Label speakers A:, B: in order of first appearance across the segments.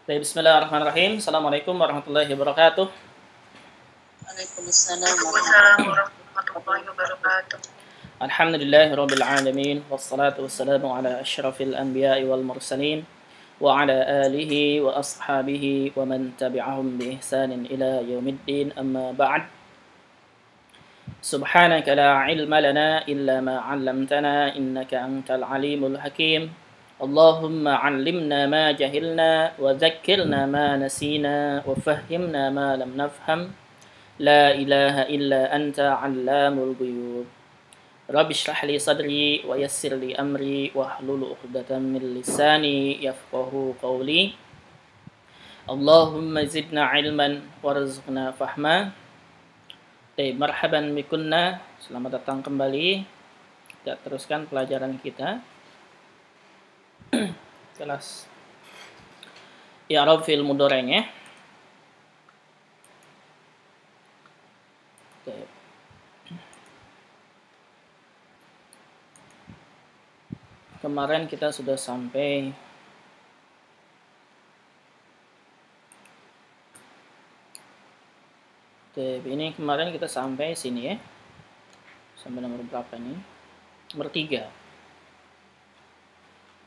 A: Baik, bismillahirrahmanirrahim. Assalamualaikum warahmatullahi wabarakatuh.
B: Waalaikumsalam
C: warahmatullahi wabarakatuh.
A: Alhamdulillahi rabbil alamin. Wassalatu wassalamu ala asyrafil anbiya'i wal mursalin. Wa ala alihi wa ashabihi wa man tabi'ahum bi ihsanin ila yaumiddin, amma ba'd. Subhanaka la ilma lana illa ma 'allamtana innaka antal alimul hakim. Allahumma 'allimna ma jahilna wa dhakkirna ma nasina wa fahhimna ma lam nafham. La ilaha illa anta 'allamul ghuyub. Rabbi shrah li sadri wa yassir li amri wahlul 'uqdatam min lisani yafqahu qawli. Allahumma zidna 'ilman warzuqna fahma. Marhaban bikunna. Selamat datang kembali. Kita teruskan pelajaran kita. Kelas i'rab fi'il mudhari' ya. Kemarin kita sudah sampai ini kemarin kita sampai sini ya. Sampai nomor berapa nih? Nomor 3.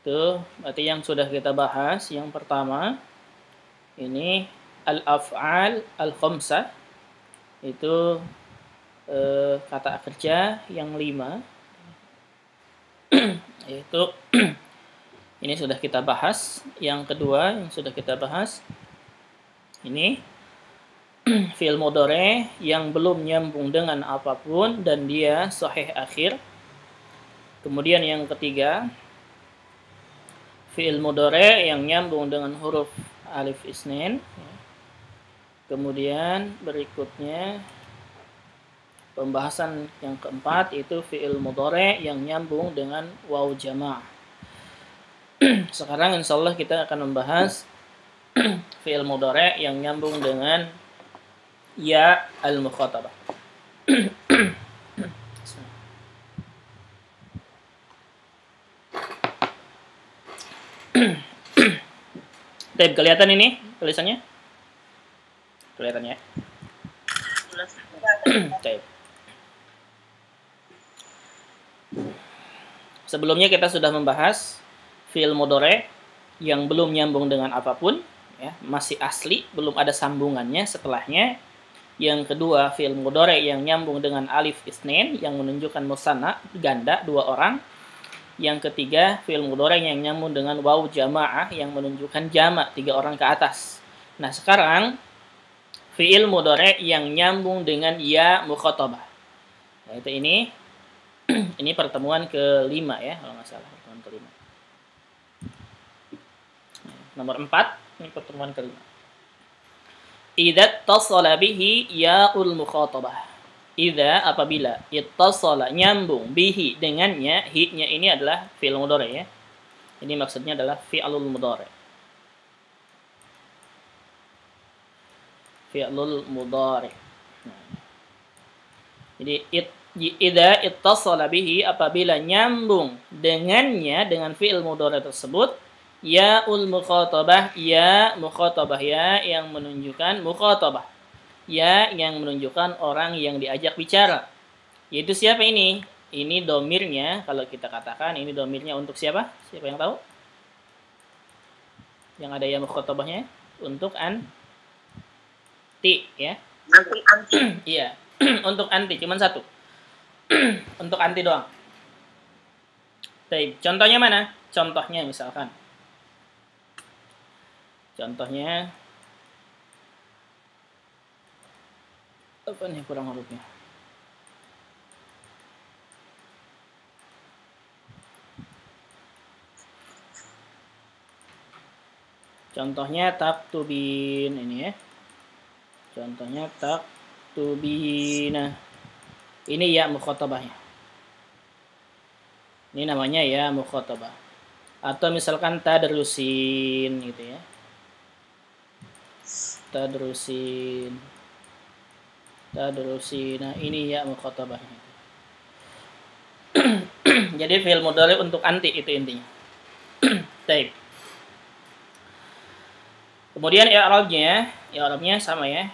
A: Tuh, berarti yang sudah kita bahas yang pertama ini al-af'al al-khamsah, itu kata kerja yang 5 yaitu ini sudah kita bahas. Yang kedua yang sudah kita bahas ini fi'il mudhari' yang belum nyambung dengan apapun dan dia sahih akhir. Kemudian yang ketiga fi'il mudhari' yang nyambung dengan huruf alif isnin. Kemudian berikutnya pembahasan yang keempat itu fi'il mudhari' yang nyambung dengan waw jama'. Sekarang insyaallah kita akan membahas fi'il mudhari' yang nyambung dengan ya al-mukhatabah. Baik, kelihatan ini tulisannya? Kelihatan ya? Baik. Sebelumnya kita sudah membahas fi'il mudhari' yang belum nyambung dengan apapun ya, masih asli, belum ada sambungannya setelahnya. Yang kedua fi'il mudhari' yang nyambung dengan alif isnin yang menunjukkan musanna, ganda, 2 orang. Yang ketiga fi'il mudhari' yang nyambung dengan waw jamaah yang menunjukkan jamak, 3 orang ke atas. Nah, sekarang fi'il mudhari' yang nyambung dengan ya mukhatabah. Yaitu ini ini pertemuan ke-5 ya, kalau nggak salah, pertemuan ke-5. Nomor 4, ini pertemuan ke-5. Idza ittasala bihi ya'ul mukhatabah. Idza apabila ittasala nyambung bihi dengannya, hi-nya ini adalah fi'il mudhari' ya. Ini maksudnya adalah fi'lul mudhari'. Fi'lul mudhari'. Nah. Jadi idza ittasala bihi apabila nyambung dengannya dengan fi'il mudhari' tersebut ya'ul mukhatabah, ya mukhatabah, ya yang menunjukkan mukhatabah, ya yang menunjukkan orang yang diajak bicara. Yaitu siapa ini? Ini domirnya, kalau kita katakan ini domirnya untuk siapa? Siapa yang tahu? Yang ada ya mukhatabahnya untuk anti ya.
C: Anti.
A: Iya. Untuk anti cuman satu. Untuk anti doang. Baik, contohnya mana? Contohnya misalkan. Contohnya apa nih kurang hurufnya? Contohnya taktubin ini ya. Contohnya taktubina. Ini ya mukhatabahnya. Ini namanya ya mukhatabah. Atau misalkan tadrusin gitu ya. Tadrusin. Tadrusina, ini ya mukhatabahnya. Jadi fi'il mudhari' untuk anti itu intinya. Baik. Kemudian i'rabnya sama ya.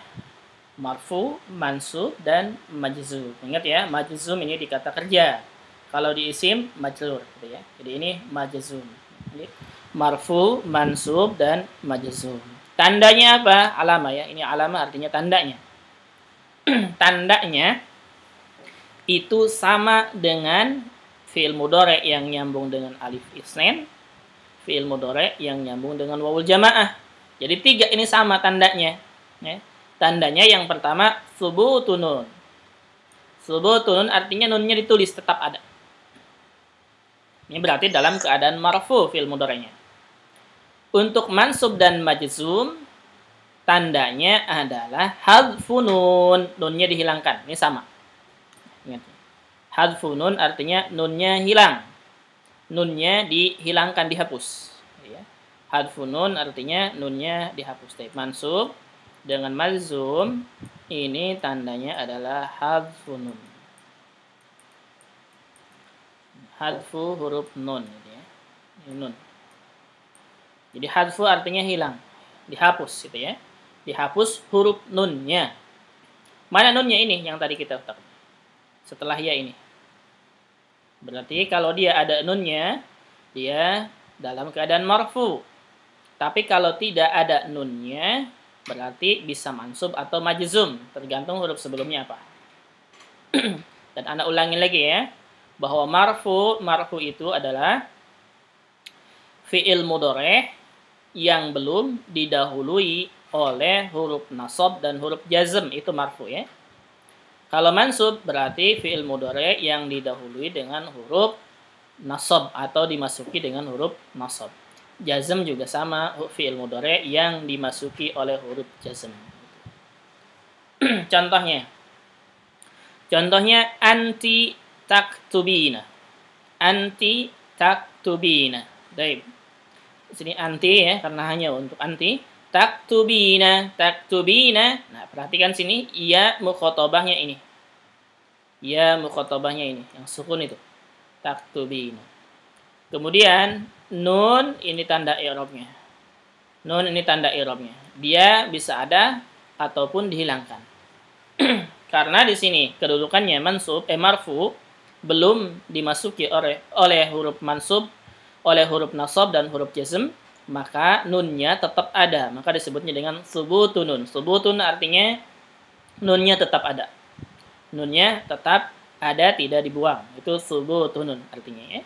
A: Marfu, mansub, dan majzum. Ingat ya, majzum ini di kata kerja. Kalau di isim majrur gitu ya. Jadi ini majzum. Jadi, marfu, mansub, dan majzum. Tandanya apa? Alama ya. Ini alama artinya tandanya. Tandanya itu sama dengan fi'il mudhari yang nyambung dengan alif isnain, fi'il mudhari yang nyambung dengan wawul jamaah. Jadi 3 ini sama tandanya. Ya. Tandanya yang pertama subutun nun. Subutun nun artinya nunnya ditulis tetap ada. Ini berarti dalam keadaan marfu fi'il mudhari'nya. Untuk mansub dan majzum tandanya adalah hadfun nun. Nunnya dihilangkan. Ini sama. Ingat. Hadfun nun artinya nunnya hilang. Nunnya dihilangkan, dihapus. Ya. Hadfun nun artinya nunnya dihapus. Mansub dengan malzum ini tandanya adalah hadfun nun. Hadfu huruf nun gitu ya. Ini nun. Jadi hadfu artinya hilang, dihapus gitu ya. Dihapus huruf nunnya. Mana nunnya ini yang tadi kita letakkan? Setelah ya ini. Berarti kalau dia ada nunnya, dia dalam keadaan marfu. Tapi kalau tidak ada nunnya, berarti bisa mansub atau majzum, tergantung huruf sebelumnya apa. Dan Anda ulangi lagi ya, bahwa marfu itu adalah fi'il mudhari yang belum didahului oleh huruf nasab dan huruf jazm, itu marfu ya. Kalau mansub berarti fi'il mudhari yang didahului dengan huruf nasab atau dimasuki dengan huruf nasab. Jazm juga sama, fi'il mudhari yang dimasuki oleh huruf jazm. Contohnya anti taktubina. Anti taktubina. Baik. Di sini anti ya, karena hanya untuk anti. Taktubina. Nah, perhatikan sini ya mukhatabahnya ini. Ya mukhatabahnya ini, yang sukun itu. Taktubina. Kemudian nun ini tanda i'rabnya. Nun ini tanda i'rabnya. Dia bisa ada ataupun dihilangkan. Karena di sini kedudukannya marfu belum dimasuki oleh huruf mansub, oleh huruf nasab dan huruf jazm, maka nunnya tetap ada. Maka disebutnya dengan subutun nun. Subutun artinya nunnya tetap ada. Nunnya tetap ada, tidak dibuang. Itu subutun nun artinya ya.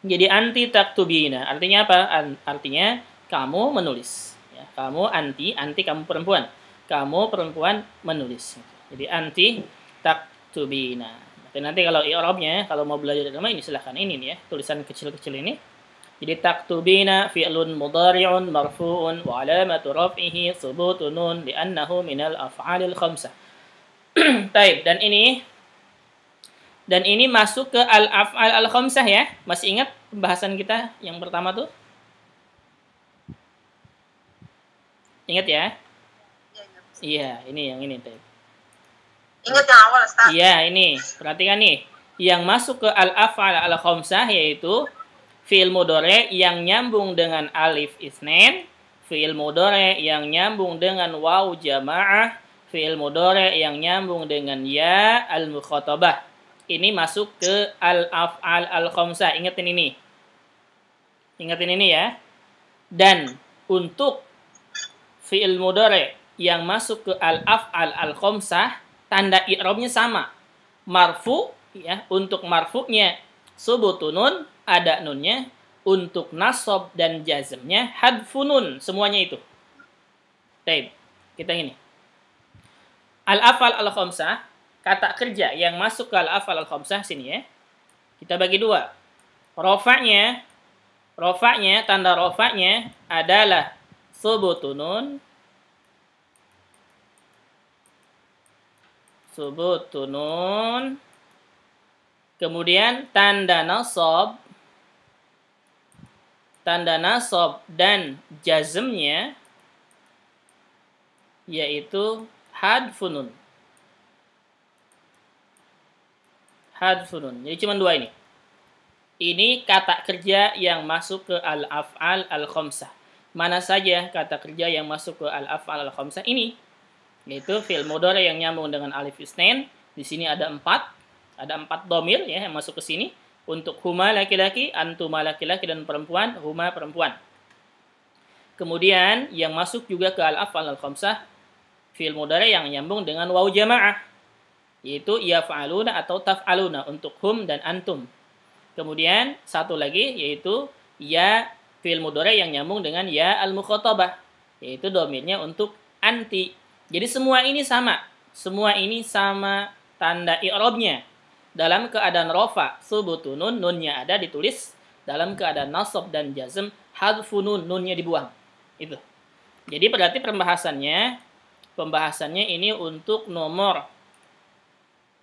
A: Jadi anti taktubina artinya apa? Artinya kamu menulis. Ya, kamu anti kamu perempuan. Kamu perempuan menulis. Jadi anti taktubina. Nanti kalau i'rabnya, kalau mau belajar agama ini silahkan ini nih ya, tulisan kecil-kecil ini. Jadi taktubina fi'lun mudhari'un marfu'un wa 'alamatu raf'ihi thubutun nun li'annahu minal af'alil khamsah. Taib, dan ini masuk ke al-af'al al-khamsah ya. Masih ingat pembahasan kita yang pertama tuh? Ingat ya? Iya, ini yang ini.
C: Ingat yang awal, Ustaz?
A: Iya, ini. Perhatikan nih. Yang masuk ke al-af'al al-khamsah yaitu fi'il mudhari yang nyambung dengan alif isnain, fi'il mudhari yang nyambung dengan waw jamaah, fi'il mudhari yang nyambung dengan ya al-mukhatabah. Ini masuk ke al-af'al al-khamsah. Ingatin ini. Ingatin ini ya. Dan untuk fi'il mudhari yang masuk ke al-af'al al-khamsah, tanda i'rabnya sama. Marfu ya, untuk marfu'nya subutun nun, ada nunnya. Untuk nasab dan jazmnya hadfun nun, semuanya itu. Baik, kita ini. Al-af'al al-khamsah, kata kerja yang masuk ke al-af'al al-khamsah sini ya. Kita bagi dua. Rofa'nya, tanda rofa'nya adalah subutun nun, kemudian tanda nasab dan jazmnya yaitu hadfun nun. Jadi cuma dua ini. Ini kata kerja yang masuk ke al-af'al al-khamsah. mana saja kata kerja yang masuk ke al-af'al al-khamsah ini, yaitu fi'il mudhari yang nyambung dengan alif isnain. Di sini ada 4 domir ya yang masuk ke sini. Untuk huma laki-laki, antuma laki-laki dan perempuan, huma perempuan. Kemudian yang masuk juga ke al-af'al al-khamsah fi'il mudhari yang nyambung dengan waw jamaah, yaitu yaf'aluna atau taf'aluna untuk hum dan antum. Kemudian satu lagi yaitu ya fi'il mudhari yang nyambung dengan ya al-mukhatabah, yaitu domirnya untuk anti. Jadi semua ini sama tanda i'rabnya. Dalam keadaan rofa subutun nun, nunnya ada ditulis. Dalam keadaan nasab dan jazm hadfu nun, nunnya dibuang. Itu. Jadi berarti pembahasannya ini untuk nomor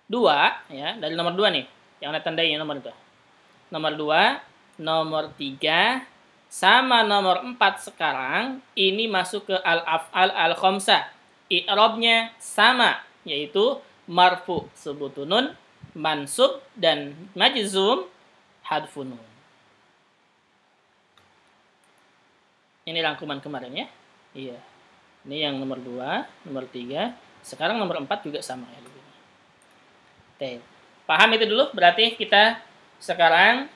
A: 2 ya, dari nomor 2 nih. Yang ada tandanya nomor itu. Nomor 2, nomor 3 sama nomor 4 sekarang ini masuk ke al-af'al al-khamsah. I'rabnya sama, yaitu marfu subutun nun, mansub dan majzum hadfun nun. Ini rangkuman kemarin ya. Iya. Ini yang nomor 2, nomor 3. Sekarang nomor 4 juga sama ya. Oke. Paham itu dulu? Berarti kita sekarang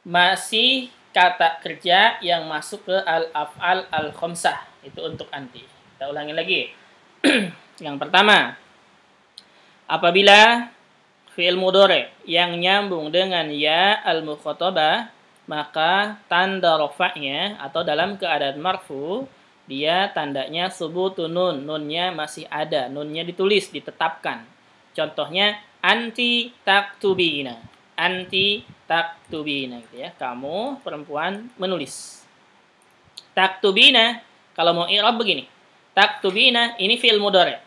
A: masih kata kerja yang masuk ke al-af'al al-khamsah. Itu untuk anti. Kita ulangi lagi. Yang pertama, apabila fi'il mudhari yang nyambung dengan ya al-mukhatabah, maka tanda rafa'nya atau dalam keadaan marfu, dia tandanya subutun nun, nunnya masih ada, nunnya ditulis, ditetapkan. Contohnya anti taktubina, gitu ya. Kamu perempuan menulis. Taktubina, kalau mau i'rab begini. Taktubina ini fi'il mudhari.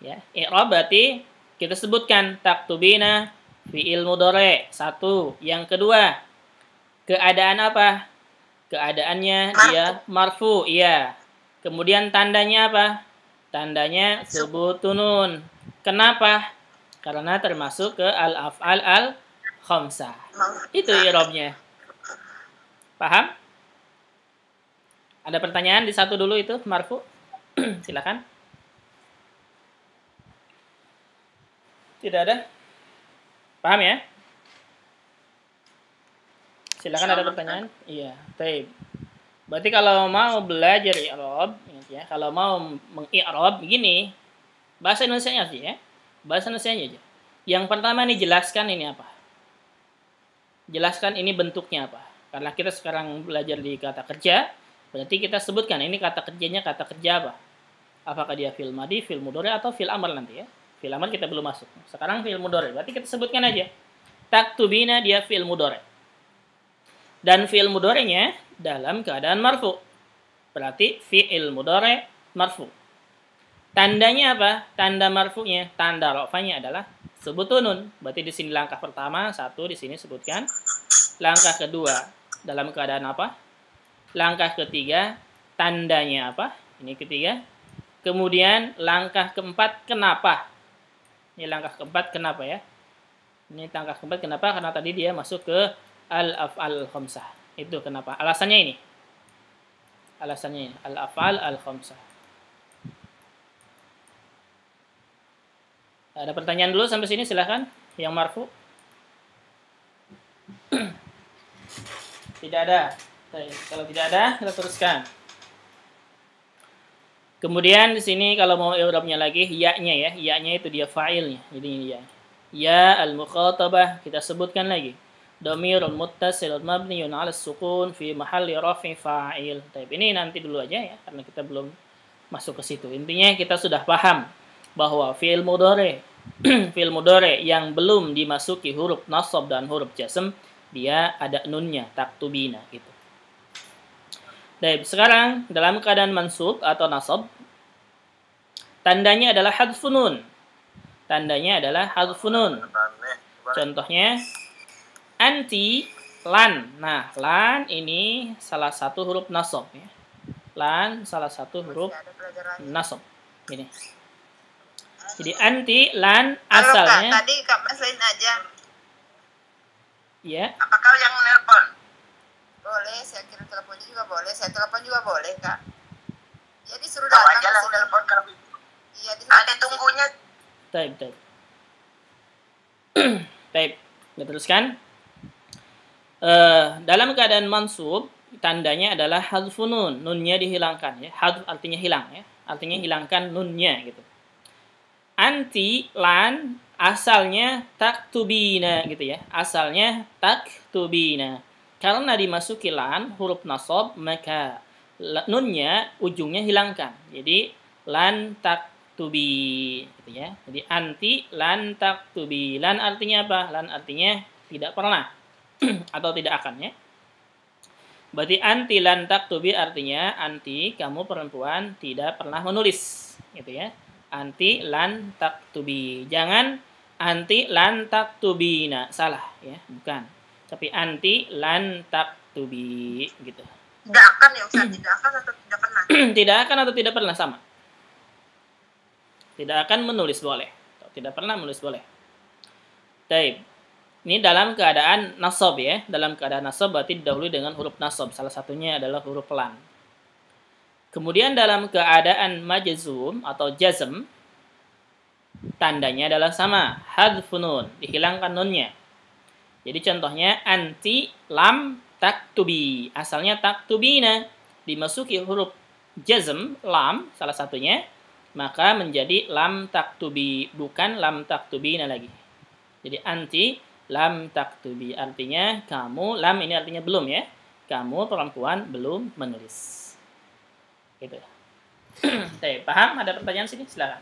A: Ya, i'rab berarti kita sebutkan taktubina fi'il mudhari. 1. Yang kedua, keadaan apa? Keadaannya dia marfu, iya. Kemudian tandanya apa? Tandanya subutun nun. Kenapa? Karena termasuk ke al-af'al al-khamsah. Itu i'rabnya. Paham? Ada pertanyaan di satu dulu itu, marfu? Silakan. Tidak ada? Paham ya? Silakan, ada pertanyaan? Iya, baik. Berarti kalau mau belajar i'rab, ya, kalau mau meng-i'rab begini, bahasa Indonesianya sih ya. Bahasa Indonesianya aja. Yang pertama nih, jelaskan ini apa? Jelaskan ini bentuknya apa? Karena kita sekarang belajar di kata kerja, berarti kita sebutkan ini kata kerjanya kata kerja apa? Apakah dia fi'il madhi, fi'il mudhari atau fi'il amr nanti ya? Fi'il amr kita belum masuk. Sekarang fi'il mudhari. Berarti kita sebutkan aja. Taktubina dia fi'il mudhari. Dan fi'il mudhari'nya dalam keadaan marfu. Berarti fi'il mudhari' marfu. Tandanya apa? Tanda marfu'nya, tanda rafa'nya adalah subutun nun. Berarti di sini langkah pertama, 1 di sini sebutkan. Langkah kedua, dalam keadaan apa? Langkah ketiga, tandanya apa? Ini ketiga. Kemudian langkah keempat, kenapa? Ini langkah keempat, kenapa ya? Ini langkah keempat, kenapa? Karena tadi dia masuk ke al-af'al al-khamsah. Itu kenapa? Alasannya ini. Alasannya ini. Al-af'al al-khamsah. Ada pertanyaan dulu sampai sini, silahkan. Yang marfu. Tidak ada. Kalau tidak ada, kita teruskan. Kemudian di sini kalau mau i'rabnya lagi, ya-nya ya. Ya-nya itu dia fa'ilnya. Jadi ini ya. Ya al-mukhatabah, kita sebutkan lagi. Dhamirun muttasilun mabniyun 'ala sukun fi mahalli raf'i fa'il. Ini nanti dulu aja ya, karena kita belum masuk ke situ. Intinya kita sudah paham bahwa fi'il mudhari fi'il mudhari yang belum dimasuki huruf nasab dan huruf jazm, dia ada nunnya, taktubina gitu. Baik, sekarang dalam keadaan mansub atau nasab, tandanya adalah hadfun nun. Tandanya adalah hadfun nun. Contohnya anti, lan. Nah, lan ini salah satu huruf nasab ya. Lan salah satu huruf nasab. Ini. Jadi anti, lan asalnya.
C: Halo, Kak, tadi Kak Maslin aja.
A: Ya.
C: Apa kau yang nelpon? Boleh, saya kira teleponnya juga boleh. Saya telepon
A: Taib, taib. Taib. Kita teruskan. Dalam keadaan mansub, tandanya adalah hadfun nun. Nunnya dihilangkan ya. Hadf artinya hilang ya. Artinya hilangkan nunnya gitu. Anti, lan, asalnya taktubina gitu ya. Asalnya taktubina. Karena dimasuki lan, huruf nasab, maka nunnya ujungnya hilangkan. Jadi lan taktubi gitu ya. Jadi anti lan taktubi. Lan artinya apa? Lan artinya tidak pernah atau tidak akan ya. Berarti anti lan taktubi artinya anti kamu perempuan tidak pernah menulis gitu ya. Anti lan taktubi. Jangan anti lan taktubina. Salah ya, bukan. Tapi anti lan taktubi gitu.
C: Tidak akan ya Ustaz, tidak akan atau tidak pernah?
A: Tidak akan atau tidak pernah sama. Tidak akan menulis boleh. Atau tidak pernah menulis boleh. Taib. Ini dalam keadaan nasab ya. Dalam keadaan nasab berarti didahului dengan huruf nasab. Salah satunya adalah huruf lan. Kemudian dalam keadaan majzum atau jazm, tandanya adalah sama. Hadfun nun. Dihilangkan nunnya. Jadi contohnya anti lam taktubi. Asalnya taktubina. Dimasuki huruf jazm, lam, salah satunya. Maka menjadi lam taktubi. Bukan lam taktubina lagi. Jadi anti lam taktubi. Artinya kamu, lam ini artinya belum ya. Kamu perempuan belum menulis. Gitu. Paham? Ada pertanyaan sini? Silakan.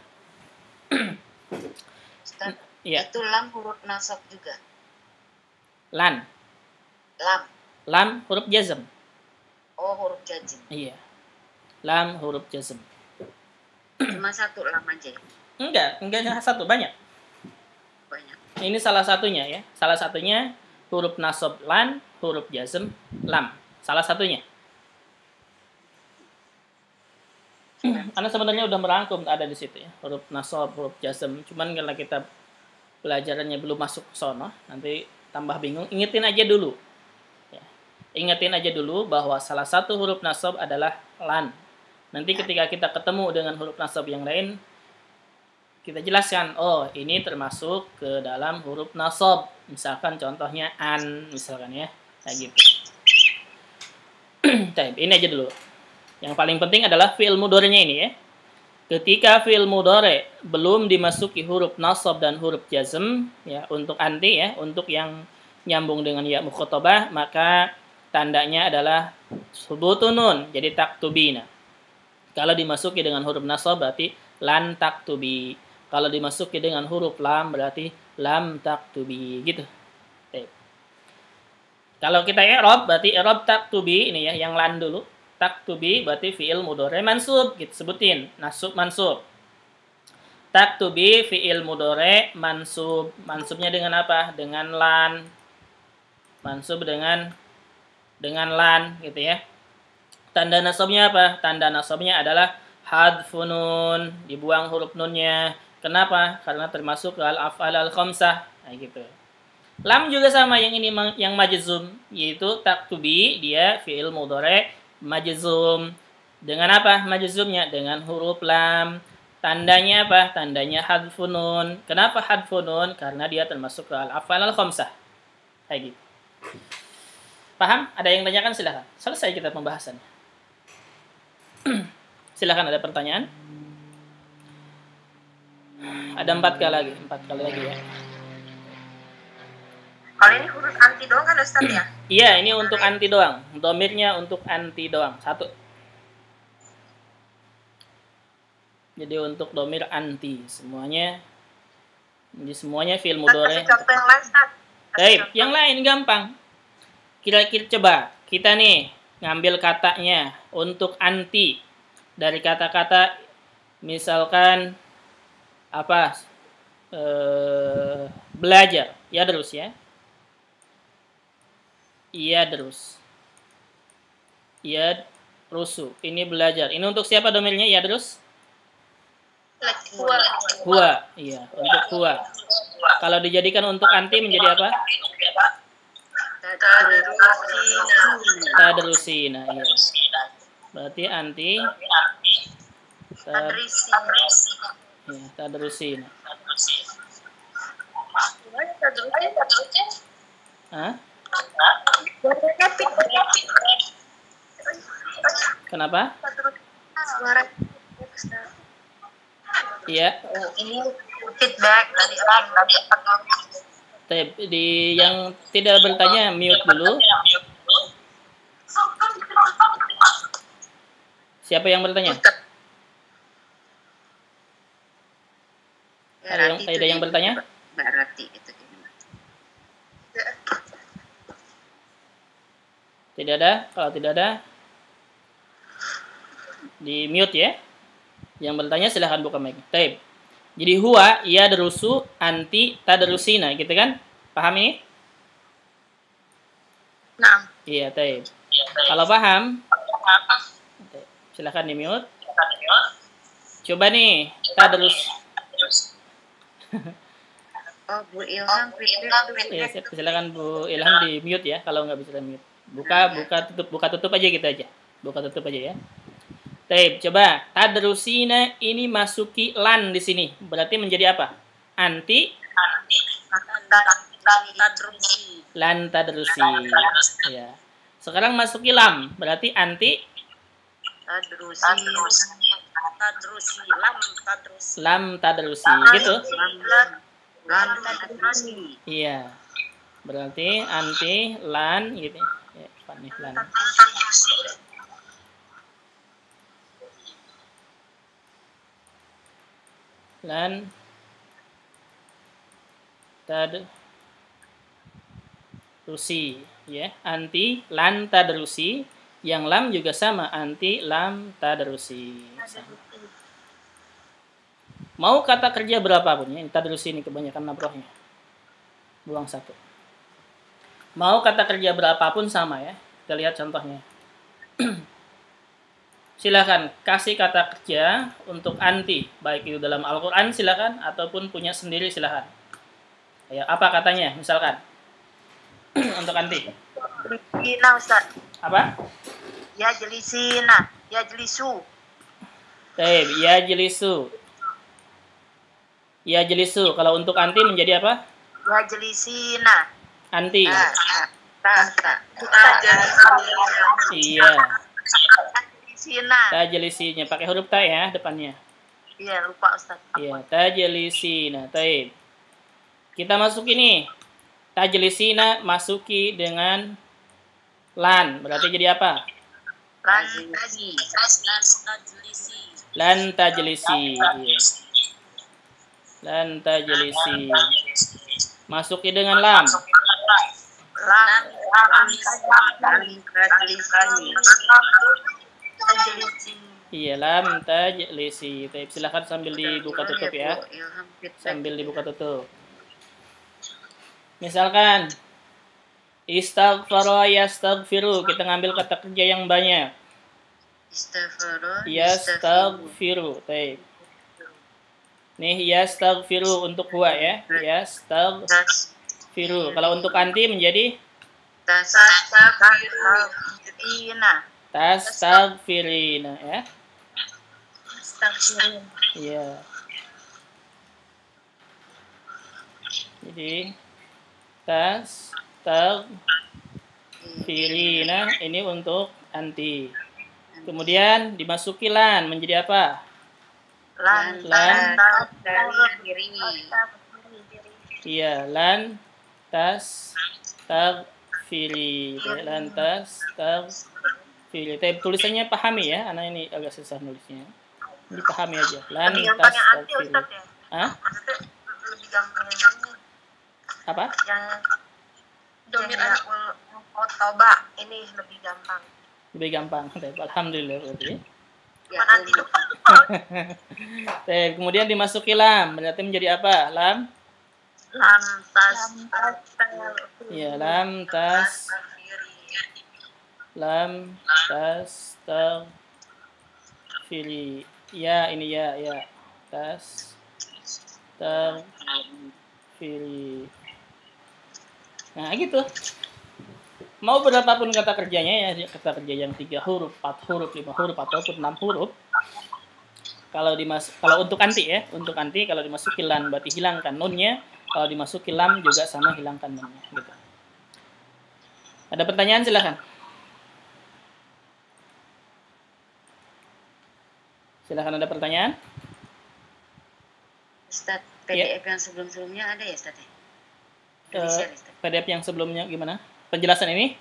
C: Ustaz,
A: ya.
C: Itu lam huruf nasab juga.
A: Lan.
C: Lam.
A: Lam huruf jazm.
C: Oh, huruf jazm.
A: Iya. Lam huruf jazm.
C: Cuma satu lam aja.
A: Enggak satu, banyak.
C: Banyak.
A: Ini salah satunya ya. Salah satunya huruf nasab lan, huruf jazm lam. Salah satunya. Karena sebenarnya udah merangkum ada di situ ya. Huruf nasab, huruf jazm. Cuman karena kita pelajarannya belum masuk ke sono, nanti tambah bingung. Ingetin aja dulu. Ya. Ingetin aja dulu bahwa salah satu huruf nasab adalah lan. Nanti ketika kita ketemu dengan huruf nasab yang lain, kita jelaskan, oh ini termasuk ke dalam huruf nasab. Misalkan contohnya an, misalkan ya. Kayak gitu. Ini aja dulu. Yang paling penting adalah fi'il mudhari'nya ini ya. Ketika fi'il mudhari' belum dimasuki huruf nasab dan huruf jazm ya, untuk anti ya, untuk yang nyambung dengan ya mukhatabah, maka tandanya adalah subutun nun, jadi taktubina. Kalau dimasuki dengan huruf nasab berarti lan taktubi. Kalau dimasuki dengan huruf lam berarti lam taktubi gitu. Kalau kita i'rab berarti i'rab taktubi ini ya, yang lan dulu. Taktubi berarti fi'il mudhari' mansub, gitu sebutin, nasub mansub. Taktubi fi'il mudhari' mansub. Mansubnya dengan apa? Dengan lan. Mansub dengan lan gitu ya. Tanda nasabnya apa? Tanda nasabnya adalah hadfun nun, dibuang huruf nunnya. Kenapa? Karena termasuk al-af'al al-khamsah. Nah, gitu. Lam juga sama, yang ini yang majzum, yaitu taktubi, dia fi'il mudhari' majzum. Dengan apa majzumnya? Dengan huruf lam. Tandanya apa? Tandanya hadfun nun. Kenapa hadfun nun? Karena dia termasuk ke al-af'al al-khamsah. Kayak gitu. Paham? Ada yang tanyakan? Silahkan. Selesai kita pembahasannya. Silahkan, ada pertanyaan? Ada 4 kali lagi ya.
C: Kalau ini huruf anti doang kan Ustaz ya?
A: Iya, ini untuk anti doang. Domirnya untuk anti doang. 1. Jadi untuk domir anti semuanya. Jadi semuanya fi'il mudhari'.
C: Kasih contoh yang lain Ustaz.
A: Baik, yang lain gampang. Kira-kira coba kita nih ngambil katanya untuk anti dari kata-kata misalkan apa? Belajar. Ya terus ya. Iya terus. Iya rusu. Ini belajar. Ini untuk siapa domirnya? Ya terus. Huwa. Iya, untuk huwa. Kalau dijadikan untuk anti menjadi apa? Tadrusina. Iya. Berarti anti. Iya, tadrusina. Hah? Kenapa?
C: Suara.
A: Iya.
C: Oh, ini feedback dari orang tadi.
A: Di yang tidak bertanya mute dulu. Siapa yang bertanya?
C: Ya,
A: Ada yang bertanya?
C: Mbak Rati itu.
A: Tidak ada. Kalau tidak ada, di mute ya. Yang bertanya silahkan buka mic. Taib. Jadi huwa ya darusu anti tadrusina, gitu kan? Paham ini?
C: Nah,
A: Iya, taib. Kalau paham, silahkan di mute. Coba nih, tadrus.
C: oh Bu Ilham,
A: Ya, silakan Bu Ilham di mute ya, kalau nggak bisa mute. Buka tutup aja gitu aja. Buka tutup aja ya. Taib, coba tadrusina ini masuki lan di sini. Berarti menjadi apa? Anti lan tadrusi. Ya. Sekarang masuki lam, berarti anti lam tadrusi gitu. Iya. Berarti anti lan gitu. Ya, nih lan. Lan tadrusi ya, anti lan tadrusi, yang lam juga sama, anti lam tadrusi. Mau kata kerja berapapun ya, tadrusi ini kebanyakan nabrohnya. Buang satu. Mau kata kerja berapapun sama ya. Kita lihat contohnya. Silakan kasih kata kerja untuk anti, baik itu dalam Al-Qur'an silakan ataupun punya sendiri silakan. Ya, apa katanya? Misalkan untuk anti.
C: Jelisina Ustaz.
A: Apa?
C: Ya jelisina, ya jelisu.
A: Baik, ya jelisu. Ya jelisu. Kalau untuk anti menjadi apa?
C: Ya jelisina.
A: Anti. Iya. Tajelisinya pakai huruf ta ya depannya.
C: Iya, lupa Ustaz.
A: Iya, tajelisina. Taib. Kita masuki nih. Tajelisina masuki dengan lan. Berarti jadi apa? Lan tajlisi. Iya. Lan tajlisi. Masuki dengan lam. Iya, lam tajlisi. Silakan sambil dibuka tutup ya. Sambil dibuka tutup. Misalkan istaghfara yastaghfiru, kita ngambil kata kerja yang banyak. Yastaghfiru. Baik. Nih yastaghfiru untuk huwa ya. Yastaghfiru. Kalau untuk anti menjadi tastaghfirina ya. Iya. Jadi tastaghfirina ini untuk anti. Kemudian dimasuki lan menjadi apa? Lan. Iya, lan tastaghfiri. Lan tastaghfiri. Tapi tulisannya pahami ya, anak ini agak susah nulisnya. Dipahami aja. Lan tastaghfiri. Hah?
C: Lebih gampang yang ini.
A: Apa?
C: Yang domir toba ini lebih gampang.
A: Lebih gampang. Alhamdulillah berarti.
C: Ya, nanti lupa.
A: Kemudian dimasuki lam, berarti menjadi apa? Lam?
C: Lam tas.
A: Iya, lam tas. Lam tas fili. Ya, ini ya. Tas fili. Nah, gitu. Mau berapapun kata kerjanya ya, kata kerja yang 3 huruf, 4 huruf, 5 huruf ataupun 6 huruf. Kalau untuk anti ya, untuk anti kalau dimasuki lan berarti hilangkan nunnya, Kalau dimasuki lam juga sama hilangkan lamnya gitu. Ada pertanyaan silakan. Silakan, ada pertanyaan?
B: Ustaz, PDF yang sebelum-sebelumnya ada ya Ustaz?
A: PDF yang sebelumnya gimana? Penjelasan ini?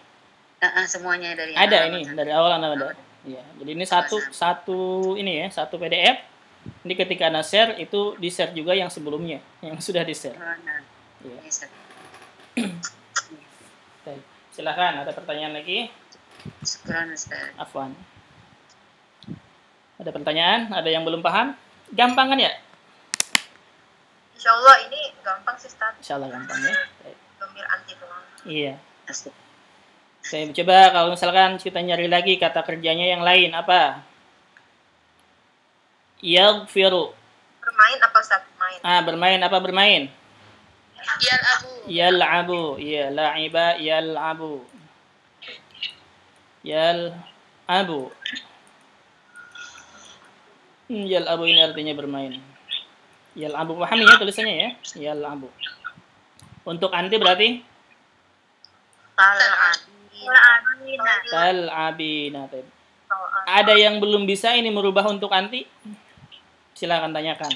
B: Semuanya dari
A: ada ini dari awal ada. Iya, jadi ini satu ini ya, satu PDF. Ini ketika Anda share itu di-share juga yang sebelumnya, yang sudah di-share. Iya. Baik. Silakan, ada pertanyaan lagi?
B: Syukran Ustaz.
A: Afwan. Ada pertanyaan? Ada yang belum paham? Gampang kan ya?
C: Insya Allah ini gampang sih Ustaz.
A: Insya Allah gampang ya.
C: Domir anti doang.
A: Iya. Saya coba kalau misalkan kita nyari lagi kata kerjanya yang lain apa? Yaghfiru.
C: Bermain apa Ustaz? Bermain.
A: Bermain apa bermain?
C: Yal'abu.
A: Yal'abu. Iya, la'iba yal'abu. Yal'abu. Yal'abu ini artinya bermain. Yal'abu, pahami ya tulisannya ya? Yal'abu. Untuk anti berarti? Tal'abina. Ada yang belum bisa ini merubah untuk anti? Silakan tanyakan.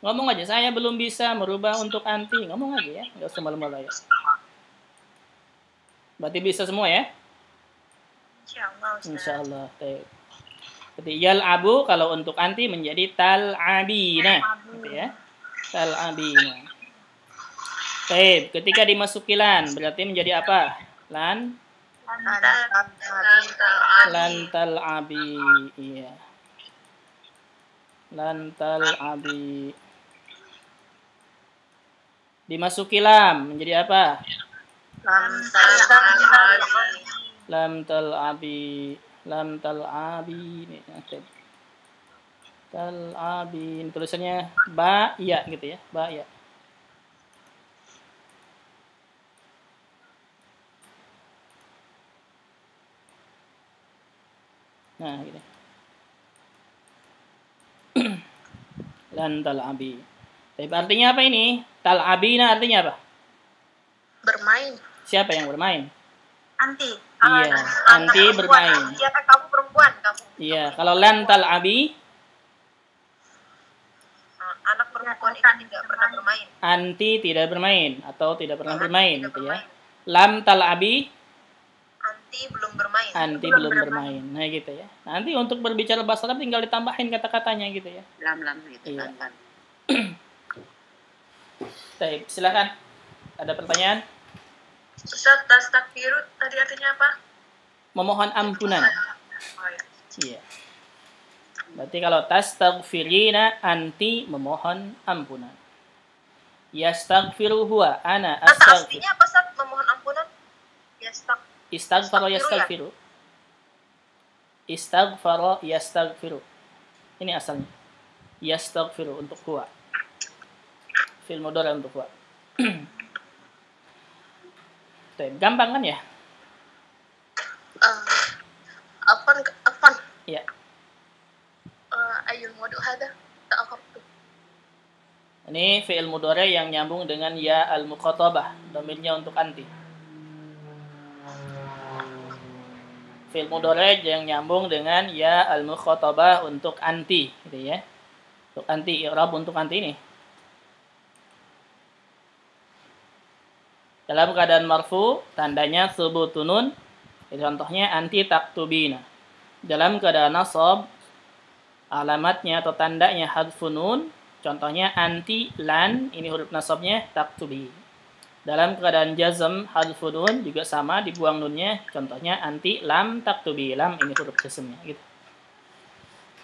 A: Ngomong aja, saya belum bisa merubah untuk anti. Ngomong aja ya, nggak usah malu-malu ya. Berarti bisa semua ya? Insyaallah. Berarti yal'abu kalau untuk anti menjadi tal'abina. Gitu ya. Tal'abina. Baik, ketika dimasuki lan berarti menjadi apa? Lan tal'abi. Iya. Lan tal'abi. Dimasuki lam menjadi apa? Lam tal'abi. Lam tal'abi. Tal'abi. Tulisannya ba ya gitu ya. Ba ya. Nah, gitu. Lan tal'abi. Tapi artinya apa ini? Tal'abina artinya apa?
C: Bermain.
A: Siapa yang bermain?
C: Anti.
A: Iya, anti bermain.
C: Iya, kamu perempuan, kamu.
A: Iya, kalau lan tal'abi
C: anak perempuan ini tidak pernah bermain.
A: Anti tidak bermain atau tidak pernah bermain gitu ya. Lam tal'abi
C: Anti belum bermain.
A: Anti belum bermain. Nah gitu ya. Nanti untuk berbicara bahasa Arab tinggal ditambahin kata-katanya gitu ya.
B: Lam gitu.
A: Iya. Baik, silakan. Ada pertanyaan?
C: Ustaz, tastakbiru tadi artinya apa?
A: Memohon ampunan.
C: Oh, ya.
A: Iya. Berarti kalau tastaghfirina anti memohon ampunan. Yastaghfiru huwa ana
C: Kata
A: astaghfir.
C: aslinya apa Ustaz? Memohon ampunan?
A: Istaghfara yastaghfiru. Istaghfara yastaghfiru. Ini asalnya. Yastaghfiru untuk huwa. Fi'il mudhari untuk huwa. Gampang kan ya?
C: Afan.
A: Ya.
C: Ayul madu hada ta'akhirtu.
A: Ini fi'il mudhari yang nyambung dengan ya al-mukhatabah, dhamirnya untuk anti. Fi'il mudhari yang nyambung dengan ya al-mukhatabah untuk anti, gitu ya. Untuk anti, i'rab untuk anti ini. Dalam keadaan marfu, tandanya subutun nun. Contohnya anti taktubina. Dalam keadaan nasab, alamatnya atau tandanya hadfun nun. Contohnya anti lan, ini huruf nasabnya taktubi. Dalam keadaan jazm hadfun nun juga sama, dibuang nunnya. Contohnya anti lam taktubi. Lam ini huruf jazmnya gitu.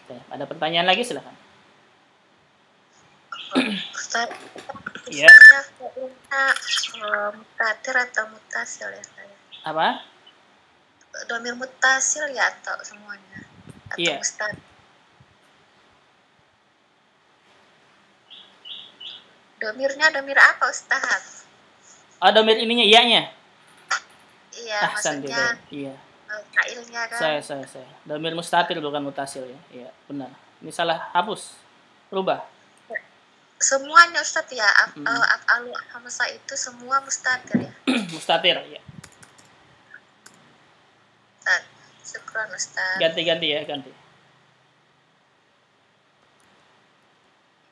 A: Oke, ada pertanyaan lagi silakan.
C: Ustaz,
A: Iya.
C: Mutatir atau mutasil ya saya?
A: Apa?
C: Domir mutasil ya atau semuanya? Atau
A: Iya.
C: Ustaz? Domirnya domir apa Ustaz?
A: Domir ininya iya-nya.
C: Iya,
A: Ahsan
C: maksudnya
A: iya.
C: failnya kan?
A: Saya. Domir mustatir bukan mutasil ya. Iya, benar. Ini salah, hapus. Rubah.
C: Semuanya Ustadz ya, af'alu hamzah itu semua mustatir ya.
A: Mustatir ya.
C: Ustadz, syukran Ustadz.
A: Ganti-ganti ya, ganti.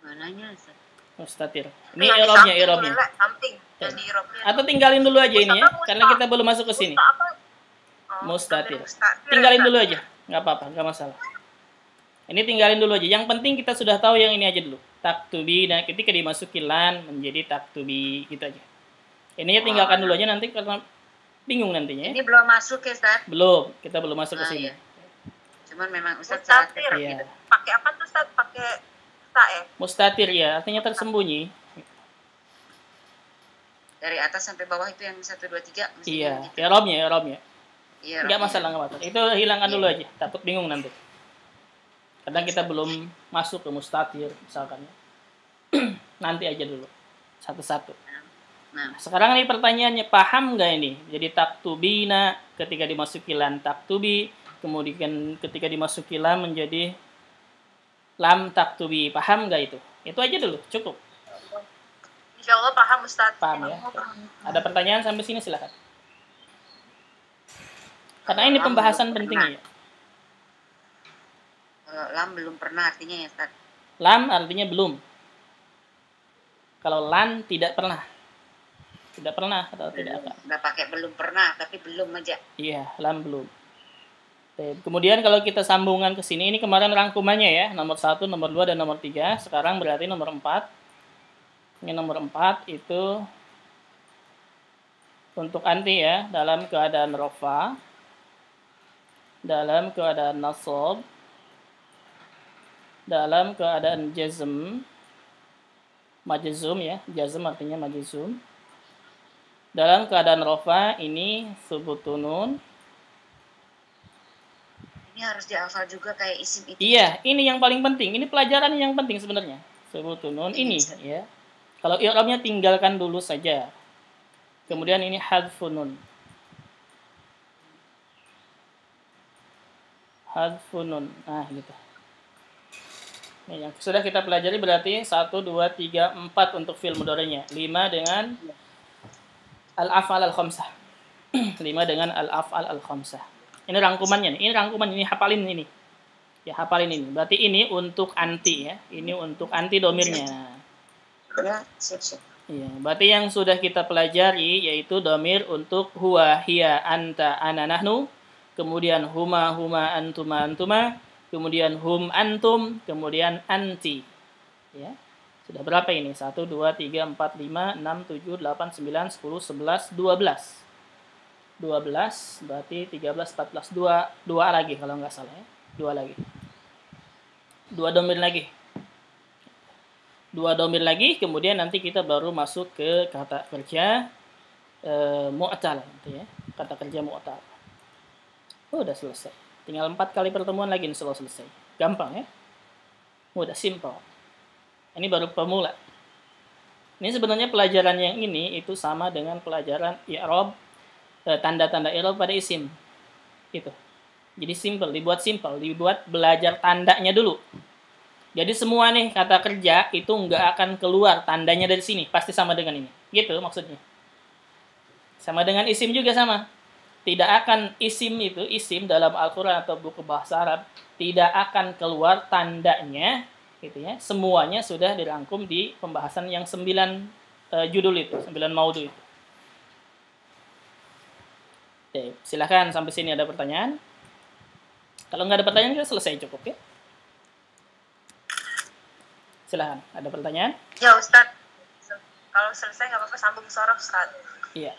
B: Mananya Ustaz?
A: Mustatir. Ini
C: Yang di
A: i'rabnya,
C: samping
A: i'rabnya.
C: boleh, samping. Yang di i'rabnya.
A: Atau tinggalin dulu aja ini ya,
C: Musta-
A: karena kita belum masuk ke sini.
C: Musta apa?
A: Mustatir.
C: Mustatir,
A: Tinggalin
C: Ustadz.
A: dulu aja, nggak apa-apa, nggak masalah. Ini tinggalin dulu aja. Yang penting kita sudah tahu yang ini aja dulu. Taktubi, dan ketika dimasuki lan menjadi taktubi, gitu aja. Ininya tinggalkan dulu aja nanti karena bingung nantinya.
B: Ini belum masuk ya Ustaz?
A: Belum, kita belum masuk ke
B: Ah,
A: sini.
B: iya. Cuman memang Ustaz salah
C: Mustatir.
B: ketik
A: Iya.
B: gitu.
C: Pakai apa tuh Ustadz? Pakai ta ya?
A: Mustatir ya, artinya tersembunyi.
B: Dari atas sampai bawah itu yang 1, 2, 3.
A: Iya, i'rabnya, i'rabnya.
B: Iya.
A: Nggak
B: Rob.
A: masalah, nggak masalah. Itu hilangkan dulu aja, takut bingung nanti. Kadang kita belum masuk ke mustatir, misalkan ya. Nanti aja dulu, satu-satu.
B: Nah,
A: Sekarang nih pertanyaannya, paham nggak ini? Jadi taktubina ketika dimasuki lan taktubi, kemudian ketika dimasuki lam menjadi lam taktubi. Paham nggak itu? Itu aja dulu, cukup.
C: Insya Allah paham Ustadz.
A: Paham ya? Ada pertanyaan sampai sini silakan. Karena ini pembahasan penting ya.
B: kalau lam belum pernah artinya ya Ustaz.
A: Lam artinya belum. Kalau lan tidak pernah. Tidak pernah atau tidak akan.
B: Nggak pakai belum pernah, tapi belum aja.
A: Iya, lam belum. Oke, kemudian kalau kita sambungan ke sini, ini kemarin rangkumannya ya, nomor 1, nomor 2, dan nomor 3. Sekarang berarti nomor 4. Ini nomor 4 itu untuk anti ya, dalam keadaan rofa, dalam keadaan nasab, dalam keadaan jazm, majzum ya, jazm artinya majzum. Dalam keadaan rofa ini subutunun.
B: Ini harus dihafal juga kayak isim itu.
A: Iya, ini yang paling penting. Ini pelajaran yang penting sebenarnya. Subutunun ini ya. Kalau i'rabnya tinggalkan dulu saja. Kemudian ini hadfunun. Hadfunun. Nah, gitu. Ini yang sudah kita pelajari berarti 1, 2, 3, 4 untuk fi'il mudhari'nya. 5 dengan al-af'al al-khamsah. 5 dengan al-af'al al-khamsah. Ini rangkumannya nih. Ini rangkuman, ini hafalin ini. Ya, hafalin ini. Berarti ini untuk anti ya. Ini untuk anti domirnya.
B: Ya, siap.
A: Iya, berarti yang sudah kita pelajari yaitu domir untuk huwa, hiya, anta, ana, nahnu, kemudian huma, huma, antuma, antuma, kemudian hum, antum, kemudian anti. Ya. Sudah berapa ini? 1, 2, 3, 4, 5, 6, 7, 8, 9, 10, 11, 12. 12, berarti 13, 14, 2 lagi kalau nggak salah ya. 2 lagi. 2 domir lagi. 2 domir lagi, kemudian nanti kita baru masuk ke kata kerja mu'tal gitu ya. Kata kerja mu'tal. Udah selesai. Tinggal 4 kali pertemuan lagi insya Allah selesai. Gampang ya. Mudah, simple. Ini baru pemula. Ini sebenarnya pelajaran yang ini itu sama dengan pelajaran i'rab, tanda-tanda i'rab pada isim. Itu. Jadi simple, dibuat belajar tandanya dulu. Jadi semua nih kata kerja itu nggak akan keluar tandanya dari sini, pasti sama dengan ini. Gitu maksudnya. Sama dengan isim juga sama. Tidak akan isim dalam Al-Qur'an atau buku bahasa Arab tidak akan keluar tandanya gitu ya. Semuanya sudah dirangkum di pembahasan yang 9 judul itu, 9 maudhu itu. Oke, silakan sampai sini ada pertanyaan. Kalau nggak ada pertanyaan kita selesai cukup ya. Silahkan, ada pertanyaan?
C: Ya Ustadz, kalau selesai nggak apa-apa sambung sorof Ustadz.
A: Iya.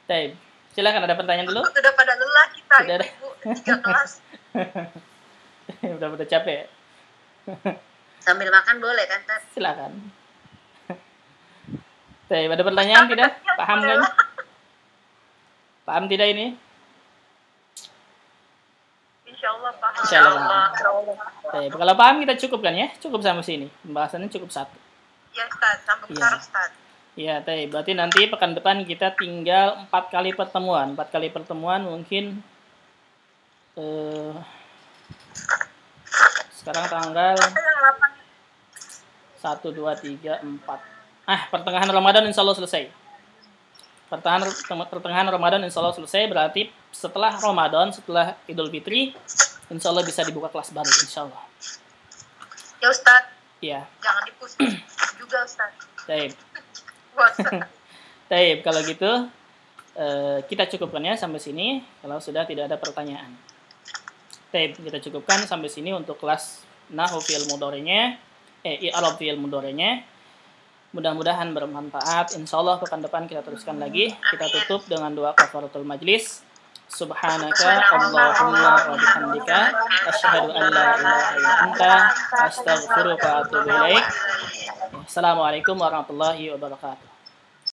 A: Baik, silahkan ada pertanyaan dulu.
C: Udah pada lelah kita,
A: Sudah ada.
C: ibu 3 kelas.
A: Udah capek.
B: Sambil makan boleh kan, Tat?
A: Silakan. Baik, ada pertanyaan tidak? Paham kan? Paham tidak ini?
C: Insya Allah paham.
A: Insya Allah. Baik, kalau paham kita cukupkan ya. Cukup sampai sini. Pembahasannya cukup 1.
C: Ya Ustadz, sambung
A: Iya.
C: sorof Ustadz.
A: Ya, berarti nanti pekan depan kita tinggal 4 kali pertemuan. 4 kali pertemuan mungkin sekarang tanggal
C: Yang 8
A: 1, 2, 3, 4. Pertengahan Ramadan insya Allah selesai. Pertengahan Ramadan insya Allah selesai, berarti setelah Ramadan, setelah Idul Fitri, insya Allah bisa dibuka kelas baru, insya Allah.
C: Ya Ustadz,
A: Ya.
C: jangan dipus juga Ustadz.
A: Taib.
C: Bosan.
A: Taib, kalau gitu kita cukupkan ya sampai sini, kalau sudah tidak ada pertanyaan. Taib, kita cukupkan sampai sini untuk kelas Nahwu fi'il mudhari'nya, i'rab fi'il mudhari'nya. Mudah-mudahan bermanfaat. Insyaallah pekan depan kita teruskan lagi. Kita tutup dengan doa kafaratul majlis. Subhanaka Allahumma wa bihamdika asyhadu an la ilaha illa anta astaghfiruka wa atubu ilaik. Assalamualaikum warahmatullahi wabarakatuh.